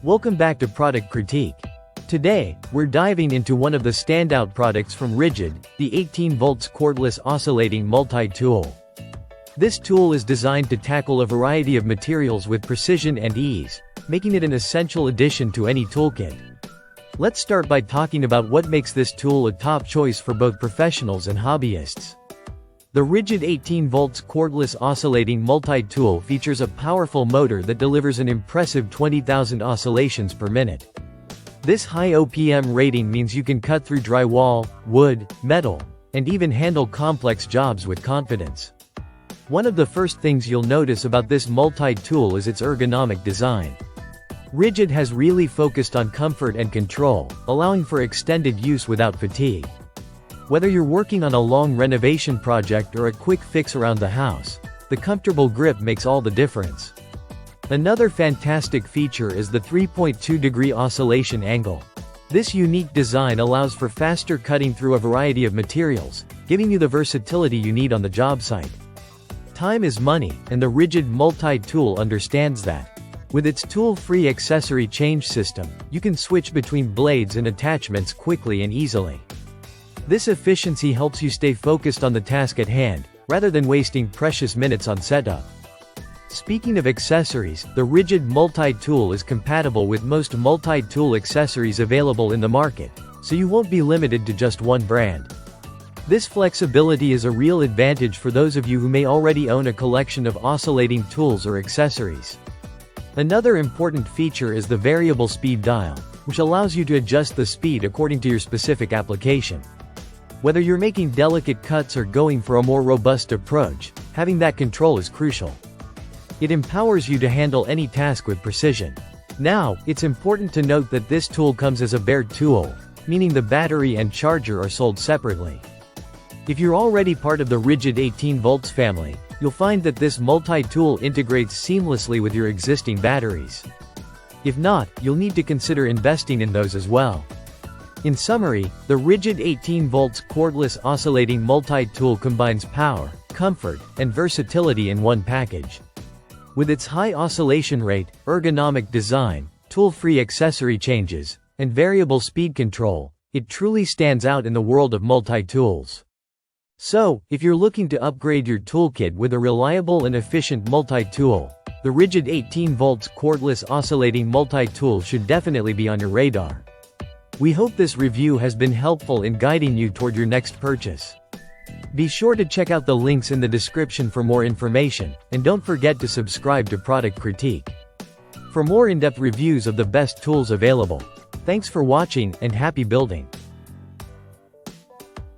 Welcome back to Product Critique. Today, we're diving into one of the standout products from Ridgid, the 18 volts cordless oscillating multi-tool. This tool is designed to tackle a variety of materials with precision and ease, making it an essential addition to any toolkit. Let's start by talking about what makes this tool a top choice for both professionals and hobbyists. The Ridgid 18 volts cordless oscillating multi-tool features a powerful motor that delivers an impressive 20,000 oscillations per minute. This high OPM rating means you can cut through drywall, wood, metal, and even handle complex jobs with confidence. One of the first things you'll notice about this multi-tool is its ergonomic design. Ridgid has really focused on comfort and control, allowing for extended use without fatigue. Whether you're working on a long renovation project or a quick fix around the house, the comfortable grip makes all the difference. Another fantastic feature is the 3.2-degree oscillation angle. This unique design allows for faster cutting through a variety of materials, giving you the versatility you need on the job site. Time is money, and the Ridgid multi-tool understands that. With its tool-free accessory change system, you can switch between blades and attachments quickly and easily. This efficiency helps you stay focused on the task at hand, rather than wasting precious minutes on setup. Speaking of accessories, the Ridgid multi-tool is compatible with most multi-tool accessories available in the market, so you won't be limited to just one brand. This flexibility is a real advantage for those of you who may already own a collection of oscillating tools or accessories. Another important feature is the variable speed dial, which allows you to adjust the speed according to your specific application. Whether you're making delicate cuts or going for a more robust approach, having that control is crucial. It empowers you to handle any task with precision. Now, it's important to note that this tool comes as a bare tool, meaning the battery and charger are sold separately. If you're already part of the Ridgid 18 volts family, you'll find that this multi-tool integrates seamlessly with your existing batteries. If not, you'll need to consider investing in those as well. In summary, the Ridgid 18 volts cordless oscillating multi-tool combines power, comfort, and versatility in one package. With its high oscillation rate, ergonomic design, tool-free accessory changes, and variable speed control, it truly stands out in the world of multi-tools. So, if you're looking to upgrade your toolkit with a reliable and efficient multi-tool, the Ridgid 18 volts cordless oscillating multi-tool should definitely be on your radar. We hope this review has been helpful in guiding you toward your next purchase. Be sure to check out the links in the description for more information, and don't forget to subscribe to Product Critique for more in-depth reviews of the best tools available. Thanks for watching, and happy building!